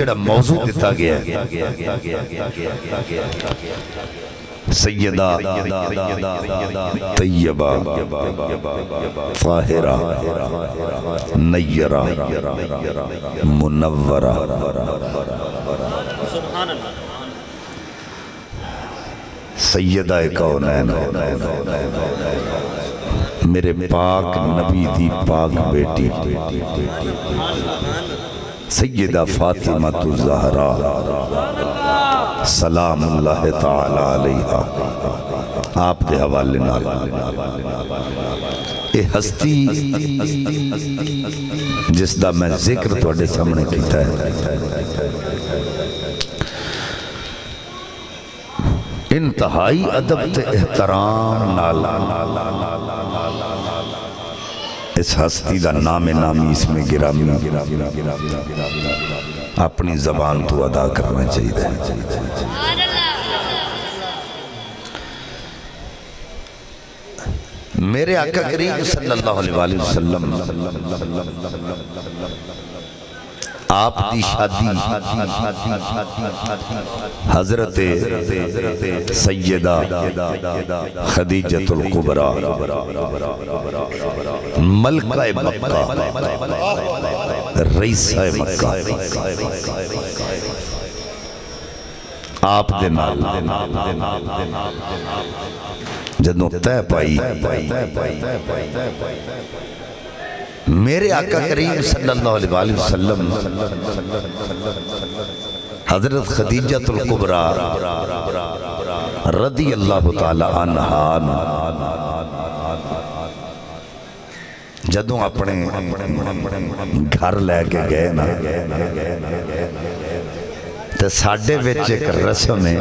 جڑا موضوع دیتا گیا ہے سیدہ طیبہ طاہرہ نیرہ منورہ سیدہ کونین میرے پاک نبی دی پاک بیٹی سیدہ فاطمہ الزہرا سلام اللہ تعالی علیہا آپ دے حوالے نال اے ہستی جس دا میں ذکر توڑے سامنے کیتا ہے انتہائی ادب تے احترام نال اس ہستی دا نام نامی اس میں گرامی اپنی زبان تو ادا کرنا چاہیے میرے آقا کریم صلی اللہ علیہ وسلم آپ دی شادی حضرت سیدہ خدیجۃ القبریٰ ملکہ مکہ رئیسہ مکہ آپ دے نال جدوں تے پائی میرے آقا کریم صلی اللہ علیہ وسلم حضرت خدیجۃ القبریٰ رضی اللہ تعالی عنہا جدوں اپنے گھر لے کے گئے نا تے ساڑھے وچ ایک رسم ہے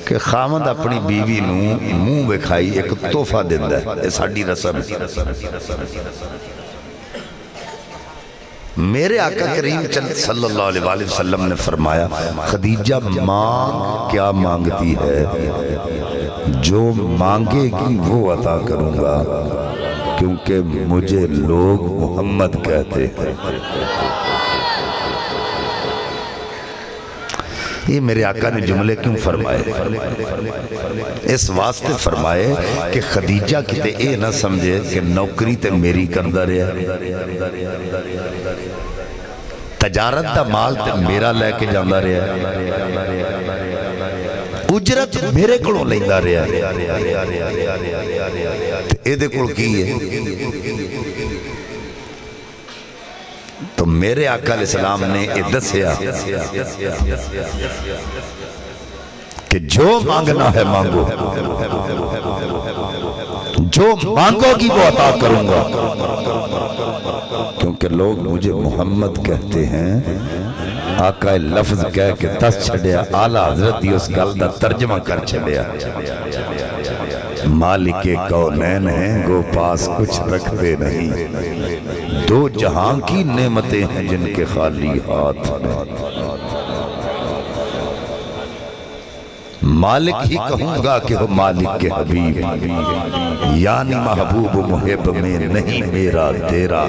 کہ خامد اپنی بیوی نو منہ بکھائی ایک تحفہ دیندہ ہے یہ ساڑھی رسم ہے میرے آقا کریم صلی اللہ علیہ وسلم نے فرمایا خدیجہ ماں کیا مانگتی ہے جو مانگے گی وہ عطا کروں گا کیونکہ مجھے لوگ محمد کہتے ہیں یہ میرے آقا نے جملے کیوں فرمائے اس واسطے فرمائے کہ خدیجہ کتے اے نہ سمجھے کہ نوکری تے میری کردہ رہا تجارت دا مال تے میرا لے کے جاندہ رہا اجرت میرے کلوں لیندہ رہا اے دے کل کی ہے تو میرے آقا علیہ السلام نے دسیا کہ جو مانگنا ہے مانگو جو مانگو گی وہ عطا کروں گا کیونکہ لوگ مجھے محمد کہتے ہیں آقا لفظ کہہ کے دس چھڑیا اعلیٰ حضرت دی اس گل دا ترجمہ کر چھڑیا مالک کونین ہیں گو پاس کچھ رکھتے نہیں دو جہاں کی نعمتیں ہیں جن کے خالی ہاتھ مالک ہی کہوں گا کہ وہ مالک کے حبیب یعنی محبوب محب میں نہیں میرا تیرا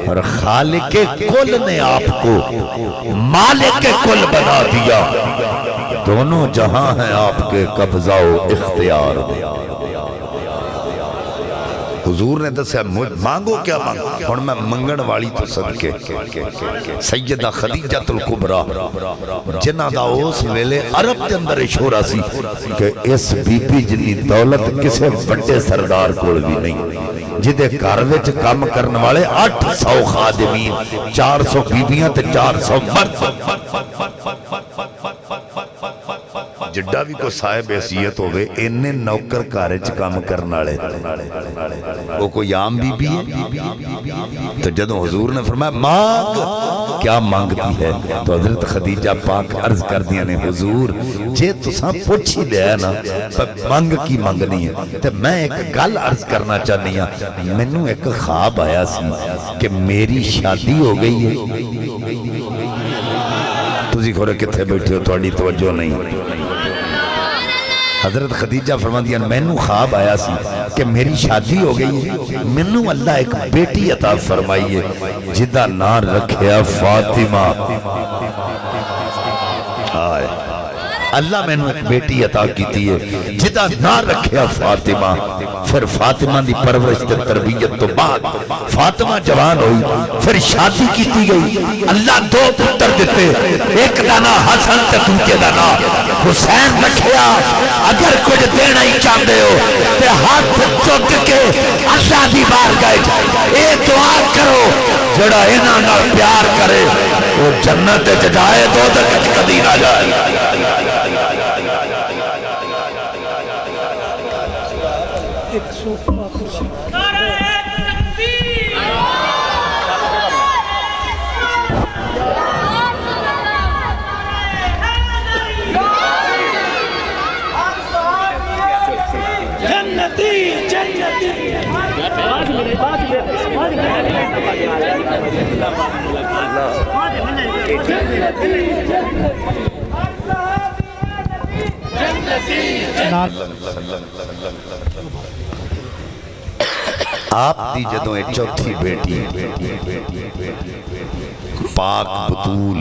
اور خالق کل نے آپ کو مالک کل بنا دیا دونوں جہاں ہیں آپ کے قبضہ و اختیار حضور نے دسیا مانگو کیا مانگو اور میں منگن والی تو صدقے سیدہ خدیجۃ القبریٰ جنہ دا اس ویلے عرب کے اندر اشورہ سی کہ اس بی بی جنی دولت کسے بڑے سردار کوڑ بھی نہیں جدے کاروچ کام کرنے والے 800 خادمین 400 بیبیاں تے 400 مرد جڈا بھی کو صاحب حیثیت ہوئے انہیں نوکر کارج کام کرنا لے وہ کوئی عام بی بی ہے تو جدوں حضور نے فرمایا مانگ کیا مانگتی ہے تو حضرت خدیجہ پاک عرض کر دیا نے حضور جے تو ساں پوچھی لیا نا مانگ کی مانگنی ہے تو میں ایک گل عرض کرنا چاہنی ہے میں نے ایک خواب آیا سی کہ میری شادی ہو گئی ہے تُسی کھوڑے کتھے بیٹھے ہو توڑی توجہ نہیں حضرت خدیجہ فرماندیاں مینوں خواب آیا سی کہ میری شادی ہو گئی ہے، مینوں اللہ ایک بیٹی عطا فرمائی ہے جدا نام رکھیا فاطمہ۔ آئے اللہ میں نے ایک بیٹی عطا کیتی ہے جدا نام رکھیا فاطمہ۔ پھر فاطمہ دی پرورش تے تربیت تو بعد فاطمہ جوان ہوئی، پھر شادی کیتی گئی، اللہ دو پتر دیتے، ایک دانا حسن تے دوجے دانا حسین رکھیا۔ اگر کچھ دینا ہی چاہتے ہو تے ہاتھ چک کے اللہ دی بارگاہ اے دعا کرو جڑا انہاں نال پیار کرے وہ جنت وچ جائے، دوزخ وچ کبھی نہ جائے۔ آپ دی جدوں ایک چوتھی بیٹی پاک بطول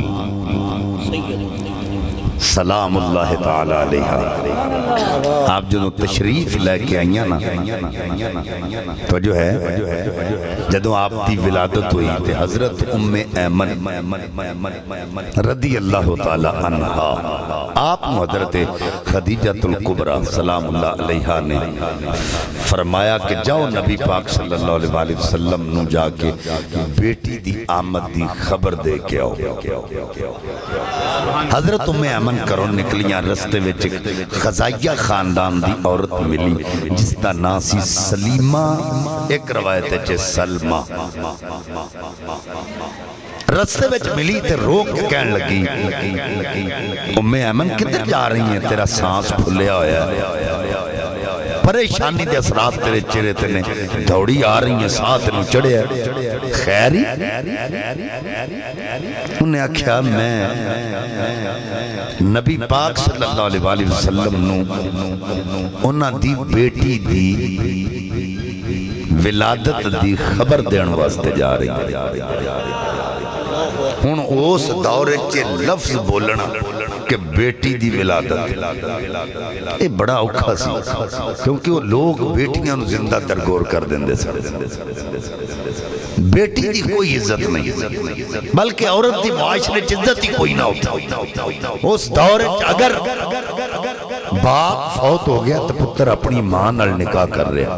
سلام اللہ تعالی علیہ آپ جدوں تشریف لے کے آئیاں نا تو جو ہے جدوں آپ دی ولادت ہوئی تھے حضرت ام ایمن رضی اللہ تعالی عنہا آپ حضرت خدیجۃ الکبریٰ سلام اللہ علیہ نے فرمایا کہ جاؤ نبی پاک صلی اللہ علیہ وسلم نو جا کے بیٹی دی آمد دی خبر دے کے آؤ۔ حضرت ام ایمن کروں نکلیاں رستے وچ خزائیہ خاندان دی عورت ملی جس دا نام سی سلیمہ، ایک روایت ہے سلمہ۔ رستے وچ ملی تے روک کے کہن لگی ام ایمن کدھر جا رہی ہیں؟ تیرا سانس پھلیا ہویا ہے، پریشانی دے اثرات تیرے چہرے تے نے دوڑی آ رہی ہیں، ساتھ نو چڑھے ہیں، خیری؟ انہیں آکھیا میں نبی پاک صلی اللہ علیہ وسلم نو انہاں دی بیٹی دی ولادت دی خبر دین واسطے جا رہی ہیں۔ ہن اس دورے چے لفظ بولنا کہ بیٹی دی ولادت یہ بڑا اوکھا سی کیونکہ وہ لوگ بیٹیاں نو زندہ درگور کر دیندے سر، بیٹی دی کوئی عزت نہیں بلکہ عورت دی معاشرے عزت ہی کوئی نہ ہوتا۔ اس دور اگر باپ فوت ہو گیا تو پتر اپنی ماں نال نکاح کر رہا،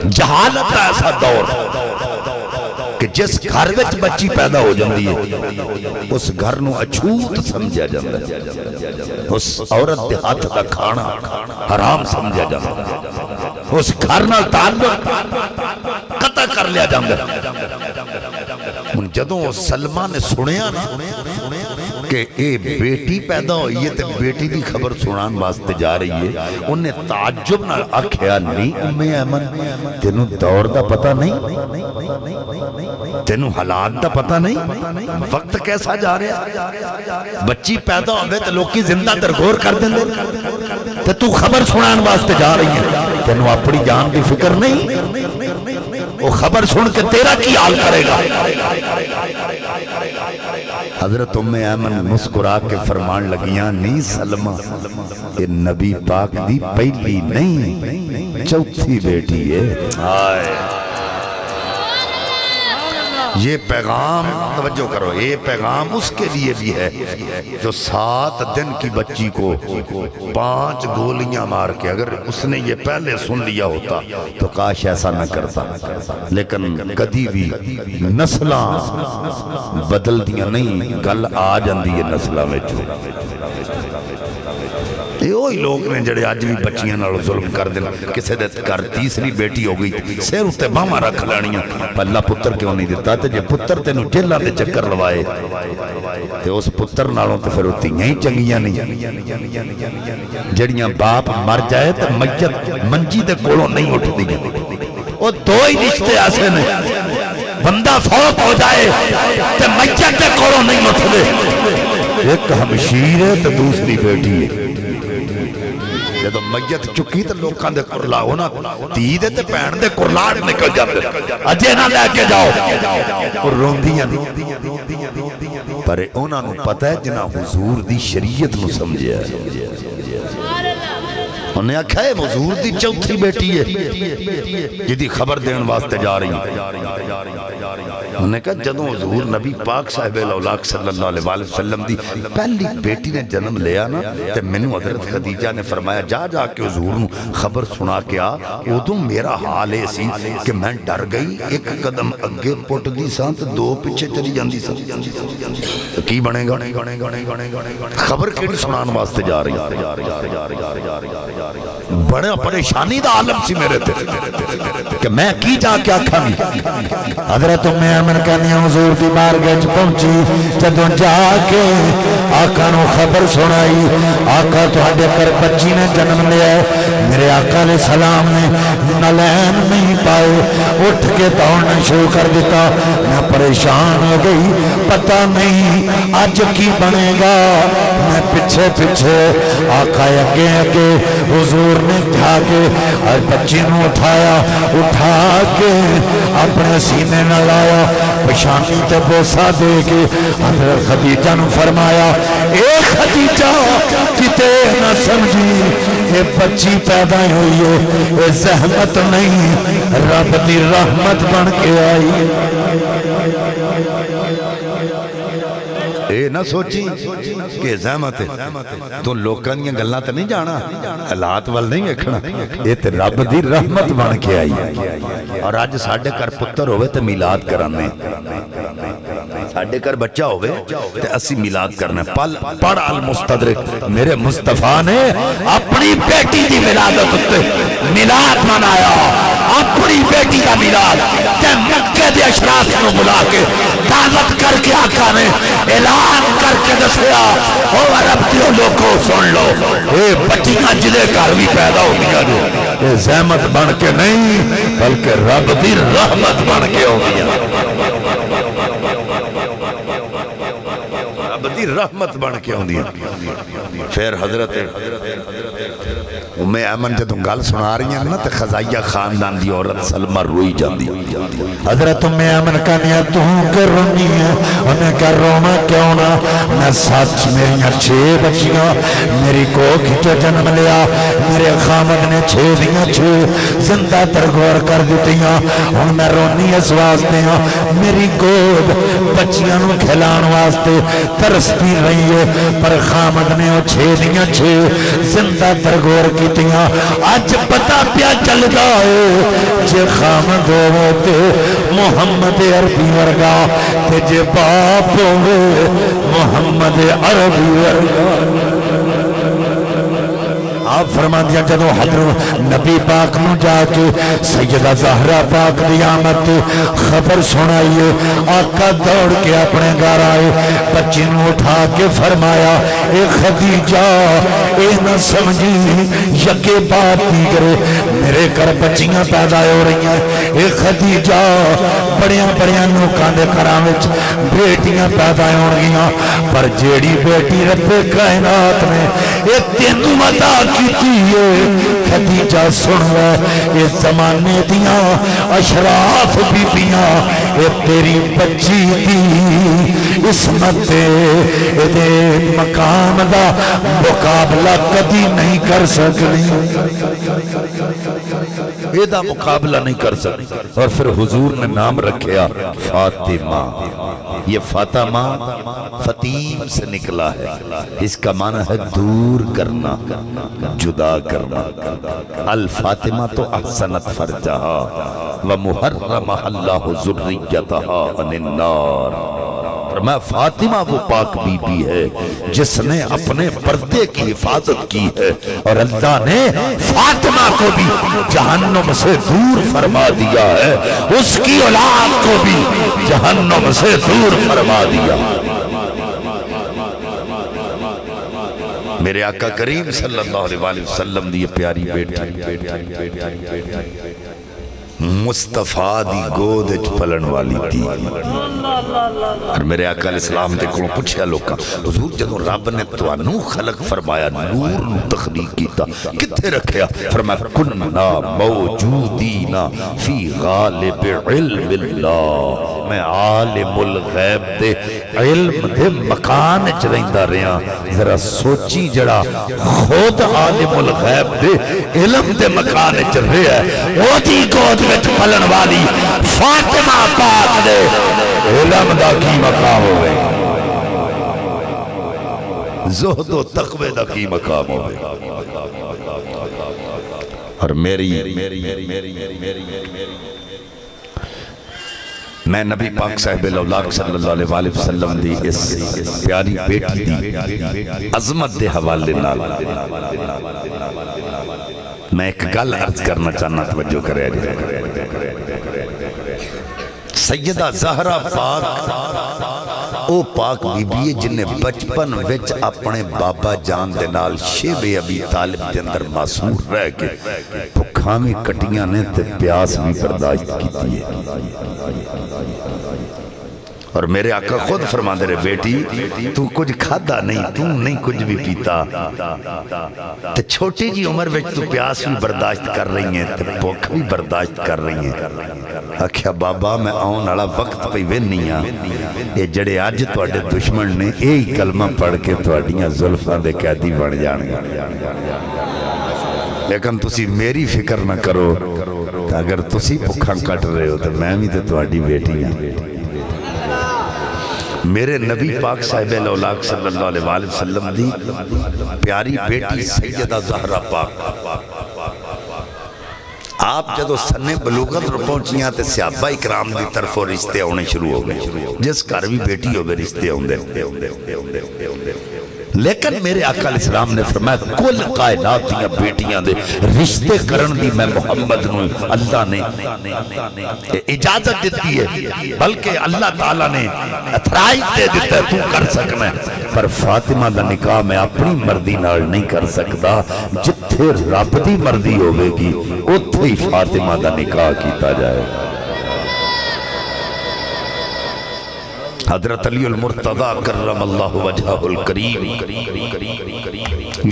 جہالت ایسا دور کہ جس گھر وچ بچی پیدا ہو جاندی ہے اس گھر نو اچھوت سمجھا جاندہ ہے، اس عورت دے ہاتھ دا کھانا حرام سمجھا جاندہ ہے، اس گھر نال تعلق قطع کر لیا جاندہ ہے۔ جدوں سلمہ نے سنیا نا کہ اے بیٹی پیدا ہوئی ہے تو بیٹی دی خبر سنان واسطے جا رہی ہے، انہیں تعجب نہ آکھیا نہیں ام ایمن تینوں دور دا پتہ نہیں، تینوں حالات دا پتہ نہیں، وقت کیسا جا رہا ہے، بچی پیدا ہوئے تو لوگ کی زندہ درگور کر دیں دے تو خبر سنان واسطے جا رہی ہے، تینوں اپنی جان دی فکر نہیں، وہ خبر سن کے تیرا کی حال کرے گا۔ حضرت ام ایمن مسکرا کے فرمان لگیاں نہیں سلمہ یہ نبی پاک دی پہلی نہیں چوتھی بیٹی ہے۔ یہ پیغام توجہ کرو، یہ پیغام اس کے لیے بھی ہے جو 7 دن کی بچی کو 5 گولیاں مار کے، اگر اس نے یہ پہلے سن لیا ہوتا تو کاش ایسا نہ کرتا، لیکن کدی بھی نسلاں بدل دیا نہیں، گل آ جاندی ہے نسلاں میں جو یہ وہی لوگ نے جڑے آج بھی بچیاں نال ظلم کر دینا، کسے دے کر تیسری بیٹی ہو گئی سیر اتے باما رکھ لانیاں، اللہ پتر کیوں نہیں دیتا تے جے پتر تینوں جیلہ دے چکر لوائے تے اس پتر نالوں تے پھر ہوتی ہیں چنگیاں نہیں، جڑیاں باپ مر جائے تے میت منجی دے کولوں نہیں اٹھ دی، وہ دو ہی رشتے ایسے نے، بندہ فوت ہو جائے تے میت دے کولوں نہیں اٹھ دے، ایک ہمشیر ہے تے دوسری بیٹی ہے، جدو میت چکی تو لوکاں دے کرلا ہونا تی دے تے پین دے کرلاڑ نکل جاتے اجے نہ لے کے جاؤ اور روندیاں پر انہاں نو پتہ ہے جنہاں حضور دی شریعت نو سمجھے انہیں آکھا ہے حضور دی چوتھی بیٹی ہے جدی خبر دین واسطے جا رہی انہوں نے کہا جدوں حضور نبی پاک صاحب الاولاق صلی اللہ علیہ وسلم دی پہلی بیٹی نے جنم لیا نا تے منو حضرت خدیجہ نے فرمایا جا جا کے حضور نو خبر سنا کے آ ادوں میرا حال ایسی کہ میں ڈر گئی ایک قدم اگے پٹ دی سان تے دو پیچھے چلی جاندی سان کی بنے گا خبر کیڑی سنان واسطے جا رہی بڑا پریشانی دا عالم سی میرے تے کہ میں کی جا کے آکھاں حضرت ام ایمن کہنی حضور دی بارگاہ پہنچی جدوں جا کے آقا نو خبر سنائی آقا تہاڈے گھر بچی نے جنم لیا ہے میرے آقا علیہ السلام نے نالین نہیں پائے اٹھ کے دوڑنا شروع کر دیتا میں پریشان ہو گئی پتہ نہیں آج کی بنے گا میں پیچھے پیچھے آقا اگے اگے حضور نے جا کے اور بچی نو اٹھایا اٹھا کے اپنے سینے نہ لایا پشانی تے بوسا دے کے حضرت خدیجہ نو فرمایا اے خدیجہ کتے نہ سمجھی یہ بچی پیدا ہوئی ہے یہ زحمت نہیں رب دی رحمت بن کے آئی اے نہ سوچی کہ زحمت ہے تو لوکاں دیاں گلاں تے نہیں جانا حالات وال نہیں ویکھنا اے تے رب دی رحمت بن کے آئی اور اج ساڈے گھر پتر ہوے تے میلاد کرانے ساڈے گھر بچہ ہوے تے اسی میلاد کرنا پڑھ المستدرک میرے مصطفیٰ نے اپنی بیٹی دی ولادت تے میلاد منایا اپنی بیٹی کا میلاد تے مکے دے اشراف نو بلا کے دعوت کر کے آقا نے اعلان کر کے دسیا او عرب دیو لوگو سن لو اے بچیاں جدے گھر بھی پیدا ہو گیا جو اے زحمت بن کے نہیں بلکہ رب دی رحمت بن کے ہو گیا رب دی رحمت بن کے ہو گیا پھر حضرت ام ایمن جدوں گل سنا رہی ہیں نا تے خزائیہ خاندان دی عورت سلمہ روئی جاندی حضرت ام ایمن کہنی تو کر رونی ہے انہیں کہا رونا کیوں نہ میں سچ میری 6 بچیاں میری کو کھچو جنم لیا میرے خامد نے 6 دیاں 6 زندہ ترگور کر دیتیاں اور میں رونی اس واسطے ہاں میری گود بچیاں نو کھلان واسطے ترستی رہی ہے پر خامد نے 6 دیاں 6 زندہ ترگور کیتیاں آج پتا پیا چل جائے جے خامد ہوتے محمد عربی ورگا تے جے باپ ہوئے محمد عربی ورگا آپ فرما دیا جدو حضرت نبی پاک نو جا کے سیدہ زہرہ پاک دی آمد خبر سنائیے آقا دوڑ کے اپنے گھر آئے بچی نو اٹھا کے فرمایا اے خدیجہ اے نہ سمجھی یکے بات دی کرے میرے گھر بچیاں پیدا ہو رہی ہیں اے خدیجہ بڑیاں بڑیاں لوکاں دے گھراں وچ بیٹیاں پیدا ہو رہی ہیں پر جیڑی بیٹی رب کائنات نے اے تینوں عطا کیتی ہے خدیجہ سن لے اس زمانے دیاں اشراف بیبیاں اے تیری بچی دی عصمت دے مقام دا مقابلہ کبھی نہیں کر سکتی یہ دا مقابلہ نہیں کر سکتی اور پھر حضور نے نام رکھیا فاطمہ یہ فاطمہ فتیم سے نکلا ہے اس کا معنی ہے دور کرنا جدا کرنا الفاطمہ تو احسنت فرجہا ومحرمہ اللہ ذریتہا عن النار فرمایا فاطمہ وہ پاک بی بی ہے جس نے اپنے پردے کی حفاظت کی ہے اور اللہ نے فاطمہ کو بھی جہنم سے دور فرما دیا ہے اس کی اولاد کو بھی جہنم سے دور فرما دیا میرے آقا کریم صلی اللہ علیہ وسلم دی پیاری بیٹی مصطفیٰ دی گود اچ پلن والی تھی. اور میرے آقا علیہ السلام دے کلوں پوچھیا لوکاں حضور جدوں رب نے توانوں خلق فرمایا نور نو تخلیق کیتا کتھے رکھیا؟ فرمایا کننا موجودینا فی غالب علم اللہ. میں عالم الغیب دے علم دے مکان اچ رہندا رہیا. ذرا سوچی جڑا خود عالم الغیب دے علم دے مکان اچ رہیا ہے او دی گود وچ پلن والی فاطمہ پاک دے علم دا کی مقام ہوئے، زہد و تقوی دا کی مقام ہوئے. اور میں نبی پاک صاحب الاولاق صلی اللہ علیہ وسلم دی اس پیاری بیٹی دی عظمت دے حوالے نال میں ایک گل عرض کرنا چاہنا توجہ کرے. سیدہ زہرا پاک او پاک بی بی ہے جن نے بچپن وچ اپنے بابا جان دے نال شیب ابی طالب دے اندر معصور رہ کے بھکھاں بھی کٹیاں نے تے پیاس بھی برداشت کیتی ہے. اور میرے آقا خود فرما دے رہے بیٹی تو کچھ کھادا نہیں، تو نہیں کچھ بھی پیتا، تے چھوٹی جی عمر وچ تو پیاس بھی برداشت کر رہی ہیں تے بھوک بھی برداشت کر رہی ہیں. آکھیا بابا میں آؤن والا وقت پہ وین نہیں ہاں، یہ جڑے آج تواڈے دشمن نے یہی کلمہ پڑھ کے تواڈیاں زلفاں دے قیدی بن جان گے. لیکن تسی میری فکر نہ کرو کہ اگر تسی بھکھاں کٹ رہے ہو تو میں بھی تے تواڈی بیٹی ہاں. میرے نبی پاک صاحب الاولاق صلی اللہ علیہ وسلم دی پیاری بیٹی سیدہ زہرا پاک آپ جدو سنے بلوغت رو پہنچیاں تے صحابہ اکرام دی طرف رشتے ہونے شروع ہو گئے، جس گھر بھی بیٹی ہو گئے رشتے ہوندے. لیکن میرے آقا علیہ السلام نے فرمایا کل کائنات دیاں بیٹیاں دے رشتے کرن دی میں محمد نو اللہ نے اجازت دیتی ہے، بلکہ اللہ تعالیٰ نے اتھرائٹ دے دیتا ہے تو کر سکنا ہے. پر فاطمہ دا نکاح میں اپنی مردی نال نہیں کر سکتا، جتھے رب دی مردی ہوئے گی اتھے ہی فاطمہ دا نکاح کیتا جائے. حضرت علی المرتضی کرم اللہ وجہہ الکریم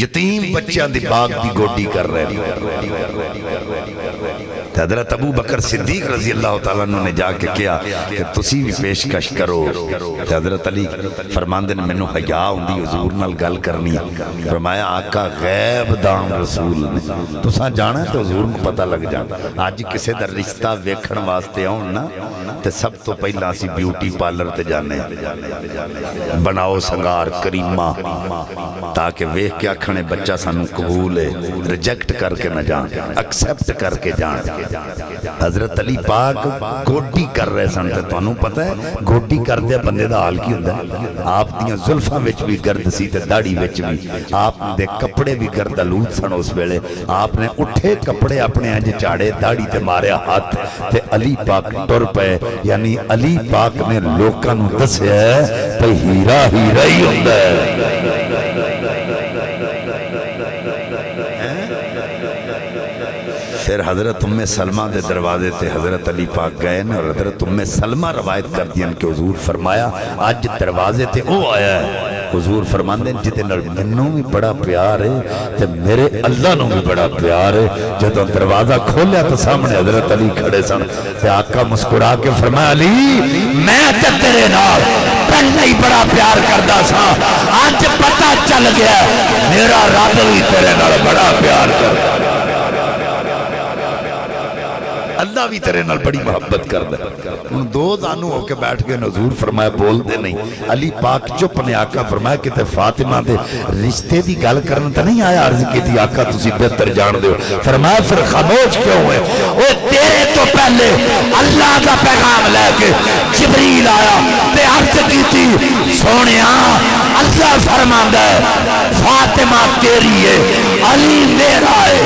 یتیم بچیاں دی باغ دی گوڈی کر رہے ہیں. حضرت ابو بکر صدیق رضی اللہ تعالیٰ نے جا کے کیا کہ تسی بھی پیشکش کرو. حضرت علی فرماندے نے منو حیا ہوندی حضور نال گل کرنی. فرمایا آقا غیب دان رسول نے تساں جانا تو حضور کو پتہ لگ جانا. آج کسے در رشتہ ویکھن واسطے آؤں نا تے سب تو پہلا اسی بیوٹی پارلر تے جانے بناؤ سنگار کریمہ تاکہ ویکھ کے آکھنے بچہ سانو قبول ہے، ریجیکٹ کر کے نہ جان، ایکسیپٹ کر کے جان. حضرت علی پاک گوڈی کر رہے سن تے تانوں پتہ ہے گوڈی کر دے بندے دا حال کی ہوندا ہے. آپ دیاں زلفاں وچ بھی گرد سی تے داڑھی وچ بھی، آپ دے کپڑے بھی گرد آلود سن اس ویلے. آپ نے اٹھے کپڑے اپنے انج چاڑے داڑھی تے ماریا ہاتھ تے علی پاک ٹر پے. یعنی علی پاک نے لوکاں نوں دسیا ہے بھئی ہیرا ہیرا ہی ہوندا ہے. پھر حضرت ام سلمہ دے دروازے تے حضرت علی پاک گئے اور حضرت ام سلمہ روایت کر دیا کہ حضور فرمایا آج دروازے تے او آیا ہے. حضور فرماندے جتے نال منوں بھی بڑا پیار ہے تے میرے اللہ نوں بھی بڑا پیار ہے. جدوں دروازہ کھولیا تو سامنے حضرت علی کھڑے سن تے آقا مسکرا کے فرمایا علی میں تے تیرے نال پہلے ہی بڑا پیار کردا سا، آج پتہ چل گیا میرا رب بھی تیرے نال بڑا پیار کردا، اللہ بھی تیرے نال بڑی محبت کردا. ان دو زانو ہو کے بیٹھ گئے. حضور فرمایا بول دے نہیں. علی پاک چپ نے. آقا فرمایا کہ تے فاطمہ دے رشتے دی گل کرنا تا نہیں آیا. عرض کی تھی آقا تسی بہتر جان دے. فرمایا پھر خاموش کیوں ہوئے؟ وہ تیرے تو پہلے اللہ کا پیغام لے کے جبریل آیا تے عرض کی تھی سونیا اللہ فرماندا ہے فاطمہ تیری ہے علی میرا ہے،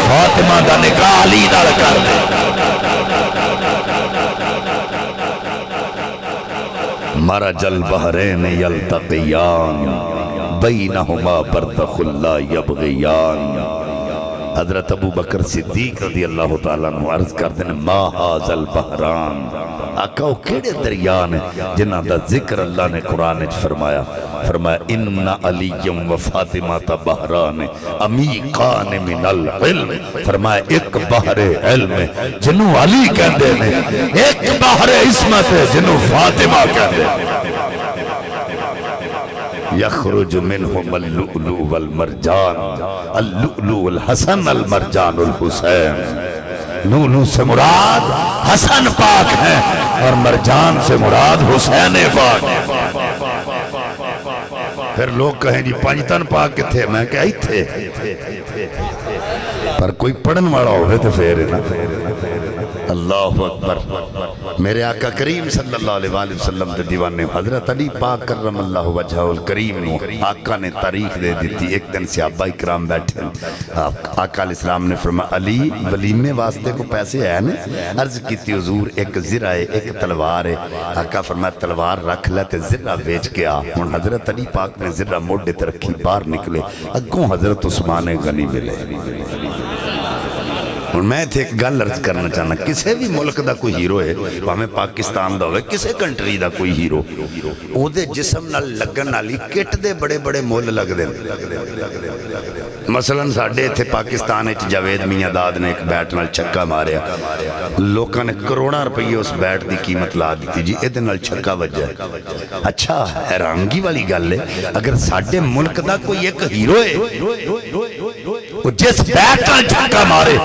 فاطمہ دا نکاح علی نال کر دے. مرج البحرین یلتقیان بینہما برزخ لا یبغیان حضرت ابو بکر صدیق رضی اللہ تعالیٰ عنہ عرض کرتے ہیں ما ھذا البحران آقا وہ کیڑے دریا نے جنہ دا ذکر اللہ نے قرآن فرمایا ان علی و فاطمہ تا بحران عمیقان من العلم فرمایا ایک بحر علم جنہوں علی کہندے نے ایک بحر عصمت جنہوں فاطمہ کہندے یخرج منہم اللؤلؤ والمرجان اللؤلؤ الحسن المرجان الحسین لولو سے مراد حسن پاک ہے اور مرجان سے مراد حسین پاک ہے پھر لوگ کہیں جی پانچتن پاک کے تھے میں کہا ہی تھے پر کوئی پڑھن والا ہوئے تو پھر اللہ اکبر میرے آقا کریم صلی اللہ علیہ وآلہ وسلم دے دیوانے حضرت علی پاک کرم اللہ وجہ الکریم نو آقا نے تاریخ دے دیتی ایک دن صحابہ اکرام بیٹھے آقا علیہ السلام نے فرمایا علی ولیمے واسطے کو پیسے ہے نا عرض کیتی حضور ایک زرہ ہے ایک تلوار ہے آقا فرمایا تلوار رکھ لیتے زرہ بیچ کے آ ہون حضرت علی پاک نے زرہ موڑے ترکھی باہر نکلے اگوں حضرت عثمان غنی ملے اور میں تھے ایک گل عرض کرنا چاہنا کسے بھی ملک دا کوئی ہیرو ہے ہمیں پاکستان دا ہوئے کسے کنٹری دا کوئی ہیرو او دے جسم نال لگن نالی کٹ دے بڑے بڑے مول لگ دے مثلا ساڑھے تھے پاکستان ایچ جاوید میاں داد نے ایک بیٹ نال چھکا ماریا لوکاں نے کروڑا روپیے اس بیٹ دی قیمت لا دیتی جی ایدے نال چھکا وجہ اچھا حیرانگی والی گل ہے اگر ساڑھے ملک دا کوئی ایک ہیرو ہے وہ جس بیٹ نال چھکا مارے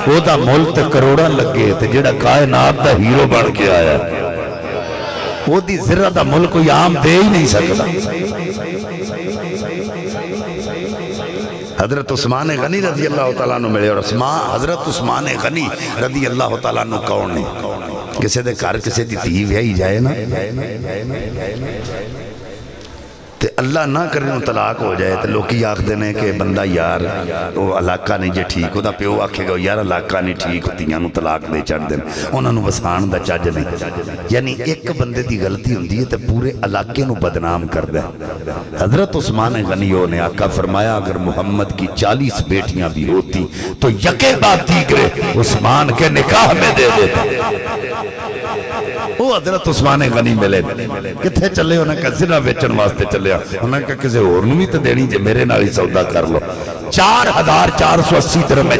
وہ دا ملک کروڑا لگے تھے جڑا کائنات دا ہیرو بڑھ کے آیا وہ دی ذرہ دا ملک کوئی عام دے ہی نہیں سکتا حضرت عثمان غنی رضی اللہ تعالیٰ عنہ ملے اور حضرت عثمان غنی رضی اللہ تعالیٰ عنہ کون نے کسے دے کار کسے دی تیو ہے ہی جائے نا تے اللہ نہ کرنے طلاق ہو جائے تے لوکی آخ دینے کہ بندہ یار وہ علاقہ نہیں جے ٹھیک ہو دا پیو آکھے گا یار علاقہ نہیں ٹھیک ہوتی یعنی طلاق دے چڑھ دینے انہوں نے وسان دا چاج نہیں یعنی ایک بندے دی غلطی ہوندی ہے تے پورے علاقے نو بدنام کر دے حضرت عثمان غنیوں نے آقا فرمایا اگر محمد کی 40 بیٹیاں بھی ہوتی تو یکے بات دیگرے عثمان کے نکاح میں دے دیتا وہ حضرت عثمان غنی ملے کتھے چلے انہیں کہا زرہ بیچن واسطے چلے انہیں کہا کسے اور نوی تو دینی جے میرے نالی سودا کر لو 4480 درہم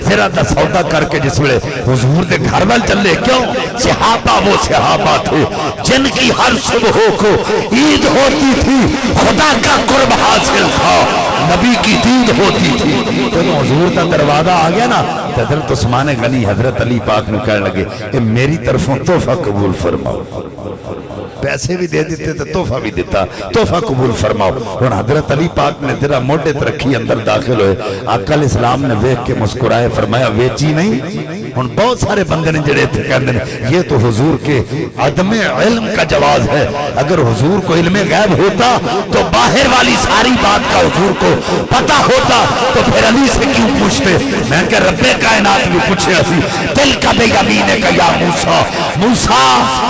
زرہ دا سودا کر کے جس ویلے حضور دے گھر وال چلے کیوں صحابہ وہ صحابہ تھے جن کی ہر صبح کو عید ہوتی تھی خدا کا قرب حاصل تھا نبی کی دید ہوتی تھی تو حضور دا دروازہ آ گیا نا حضرت عثمان غنی حضرت علی پاک نے کہنے لگے کہ میری طرفوں تحفہ قبول فرماؤ پیسے بھی دے دیتے تو تحفہ بھی دیتا تحفہ قبول فرماؤ اور حضرت علی پاک نے ذرا موٹے ترکھی اندر داخل ہوئے آقا علیہ السلام نے ویکھ کے مسکرائے فرمایا ویچی نہیں ان بہت سارے بندے نے جڑے تھے کہنے یہ تو حضور کے عدم علم کا جواز ہے اگر حضور کو علم غیب ہوتا تو باہر والی ساری بات کا حضور کو پتہ ہوتا تو پھر علی سے کیوں پوچھتے میں کہ رب کائنات بھی پوچھے اسی دل کا بے یمینے کا یا موسیٰ موسیٰ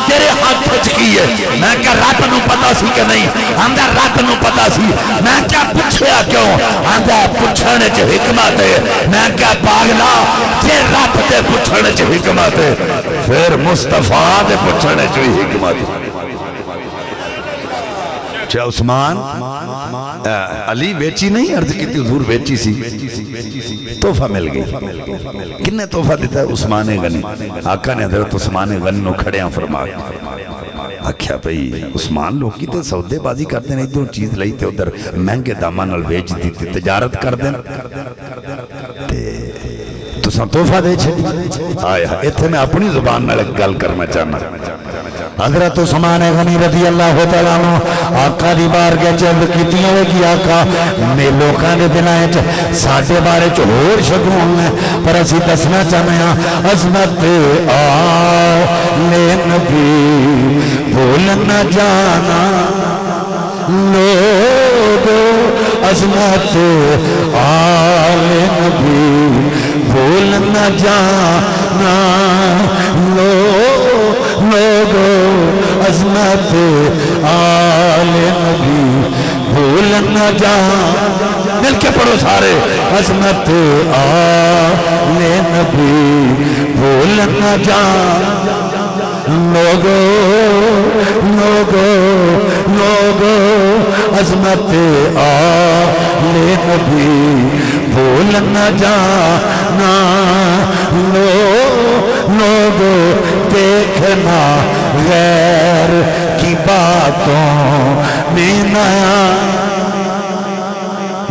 تیرے ہاتھ پھچ کی ہے میں کہ رب نو پتا سی کہ نہیں اندر رب نو پتا سی میں کیا پوچھیا کیوں اندر پوچھنے چھ حکمت ہے میں کیا باغلا جے رب تے پوچھنے چھ حکمت ہے پھر مصطفیٰ تے پوچھنے چھ حکمت ہے چاہ عثمان علی بیچی نہیں عرض کی تھی حضور بیچی سی تحفہ مل گئی کنے تحفہ دیتا ہے عثمان غنی آقا نے حضرت عثمان غنی نو کھڑیاں فرما آکھیا بھئی عثمان لوگ کی تے سودے بازی کرتے ہیں ادھر چیز لئی تے ادھر مہنگے دامان نال بیچ دیتے تجارت کر دیں تو سن تحفہ دے چھے آیا ایتھے میں اپنی زبان نال گل کرنا چاہنا حضرت عثمان غنی رضی اللہ تعالیٰ عنہ آقا دی بار گیا چند کیتیاں ہوئے کی آقا میں لوکاں دے دلائیں ساٹھے بارے چہور شکرون ہے پر اسی دسنا چاہنے ہیں عظمت آلِ نبی بھول نہ جانا لوگو عظمت آلِ نبی بھول نہ جانا لوگو عظمت آلِ نبی بھول نہ جانا مل کے پڑھو بولو سارے عظمت آل نبی بھول نہ جان لوگو لوگو لوگو عظمت آل نبی بھول نہ جانا لوگو دیکھنا غیر کی باتوں میں نیا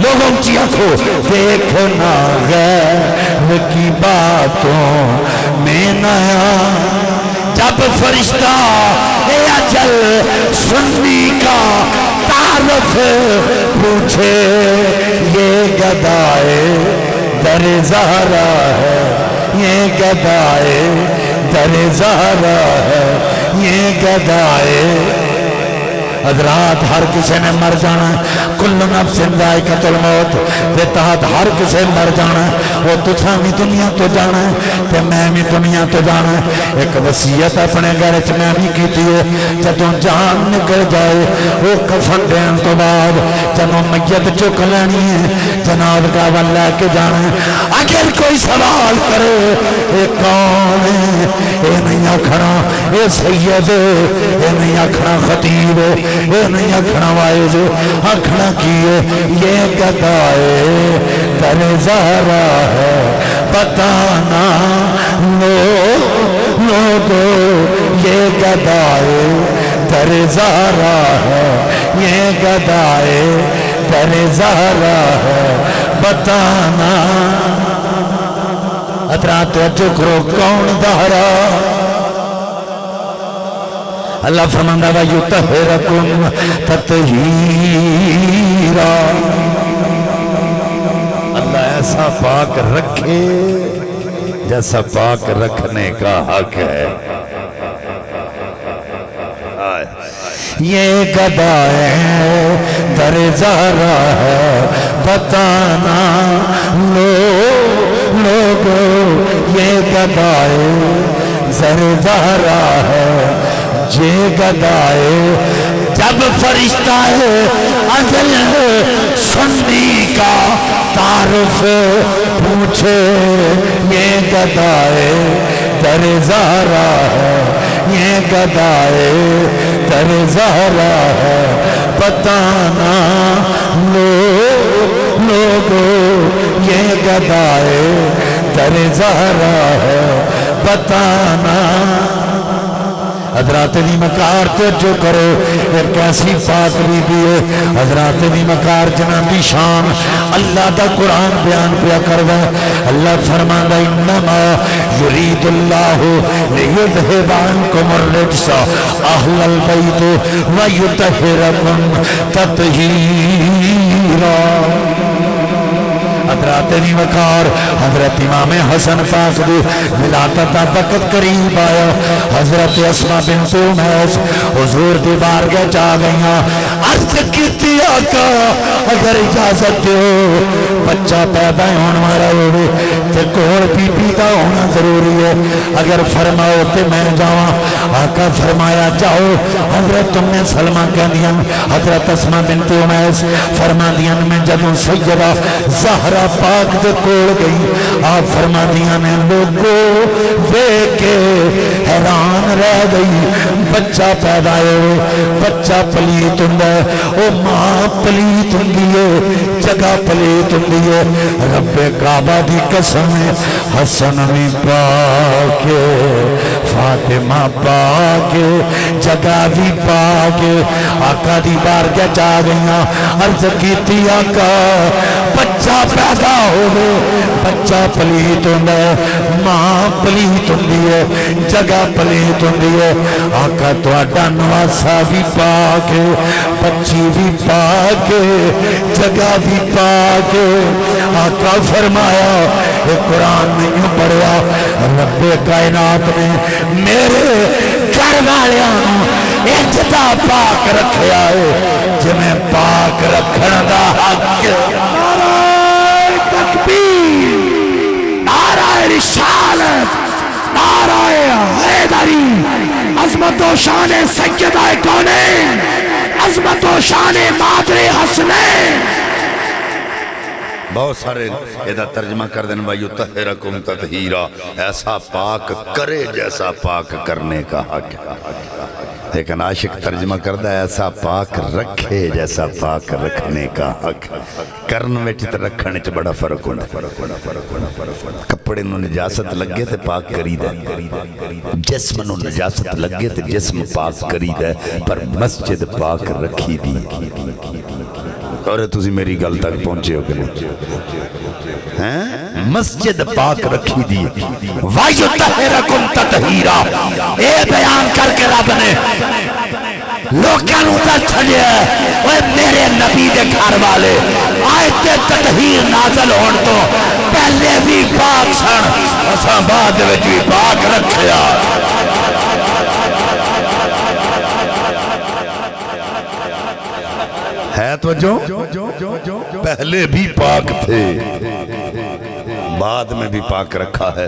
لوگوں کی آنکھوں دیکھنا غیر کی باتوں میں نیا جب فرشتہ اجل سنی کا تعارف پوچھے یہ گدائے در زہرا ہے یہ گدائے در زہرا ہے یہ گدائے حضرات ہر کسی نے مر جانا ہے کل نفس ذائقۃ الموت دے تحت ہر کسی مر جانا ہے وہ تساں بھی دنیا تو جانا ہے تے میں بھی دنیا تو جانا ہے ایک وصیت اپنے گھر وچ میں بھی کیتی ہے جدوں جان نکل جائے وہ کفن دین تو بعد جدوں میت چک لینی ہے جناب کا لے کے جانا ہے اگر کوئی سوال کرے اے کون ہے اے نہیں آکھنا اے سید اے نہیں آکھنا خطیب اے نہیں آکھنا وائز آکھنا کیے یہ گدائے در زہرا ہے بتانا لوگو یہ گدائے در زہرا ہے یہ گدائے در زہرا ہے بتانا حضرات توجہ کرو کون زہرا اللہ فرماندہ وَيُطَهِّرَكُمْ تَطْهِيرًا اللہ ایسا پاک رکھے جیسا پاک رکھنے کا حق ہے یہ گدائے در زہرا ہے بتانا لوگو یہ گدائے در زہرا ہے یہ گدائے جب فرشتہ اجل سنی کا تعارف پوچھے یہ گدائے در زہرا ہے یہ گدائے در زہرا ہے بتانا لوگو یہ گدائے در زہرا ہے بتانا حضرات بھی مکار توجہ کرو ایک ایسی پاک بی بی ہے حضرات بھی مکار جنابی شان اللہ دا قرآن بیان پیا کردہ اللہ فرماندہ انما یرید اللہ لیذہب عنکم الرجس اہل البیت ویطہرکم تطہیرا حضرات بھی مکار حضرت امام حسن پاک دی ولادت دا وقت قریب آیا حضرت اسماء بنت امیس حضور دی بارگاہ جا گئیاں عرض کیتی آقا اگر اجازت دیو بچہ پیدا ہونے والا ہوئے تے کول بی بی دا ہونا ضروری ہے اگر فرماؤ تے میں جاؤں آقا فرمایا جاؤ حضرت تم نے سلمہ کہہ دیا حضرت اسماء بنت امیس فرما دیا میں جدوں سیدہ زہرا پاک دے کوڑ گئی آپ فرما دیا نے لوگو دیکھ کے حیران رہ گئی بچہ پیدا ہے بچہ پلیت ہوں او ماں پلیت ہوں جگہ پلیت ہوں رب کعبہ دی قسم حسن میں پاکے فاطمہ پاکے جگہ بھی پاکے آقا دی بارگاہ جا گئیاں عرض کیتی آقا بچہ پیدا ہوئے بچہ پلیت ہوں ماں پلیت ہوں جگہ پلیت ہوں آقا تو اڈا نواسا بھی پاکے بچی بھی پاکے جگہ بھی پاکے آقا فرمایا یہ قرآن نہیں پڑھیا رب کائنات نے میرے گھر والیاں اجدا پاک رکھیا ہے جمیں پاک رکھنا دا حق نعرہ تکبیر نعرہ رسالت نعرہ حیدری عظمت و شان سیدہ کونین عظمت و شان مادر حسنین بہت سارے یہ ترجمہ کر دیں وَيُطَهِّرَكُمْ تَطْهِيرًا، ایسا پاک کرے جیسا پاک کرنے کا حق ہے، لیکن عاشق ترجمہ کردہ ایسا پاک رکھے جیسا پاک رکھنے کا حق، کرن ویچ تے رکھنے چ بڑا فرق ہونا، کپڑے نو نجاست لگے تے پاک کری دے، جسم نو نجاست لگے تے جسم پاک کری دے، پر مسجد پاک رکھی دی۔ اور تُسی میری گل تک پہنچے ہو کہ نہیں؟ مسجد پاک رکھی دی، وَيُطَهِّرَكُمْ تَطْهِيرًا، اے بیان کر کے رب نے لوکاں نوں دس چھڈیا اوے میرے نبی دے گھر والے آیت تطہیر نازل ہون تو پہلے بھی پاک سن، اساں بعد وچ بھی پاک رکھیا۔ ہے تو جو پہلے بھی پاک تھے، بعد میں بھی پاک رکھا ہے۔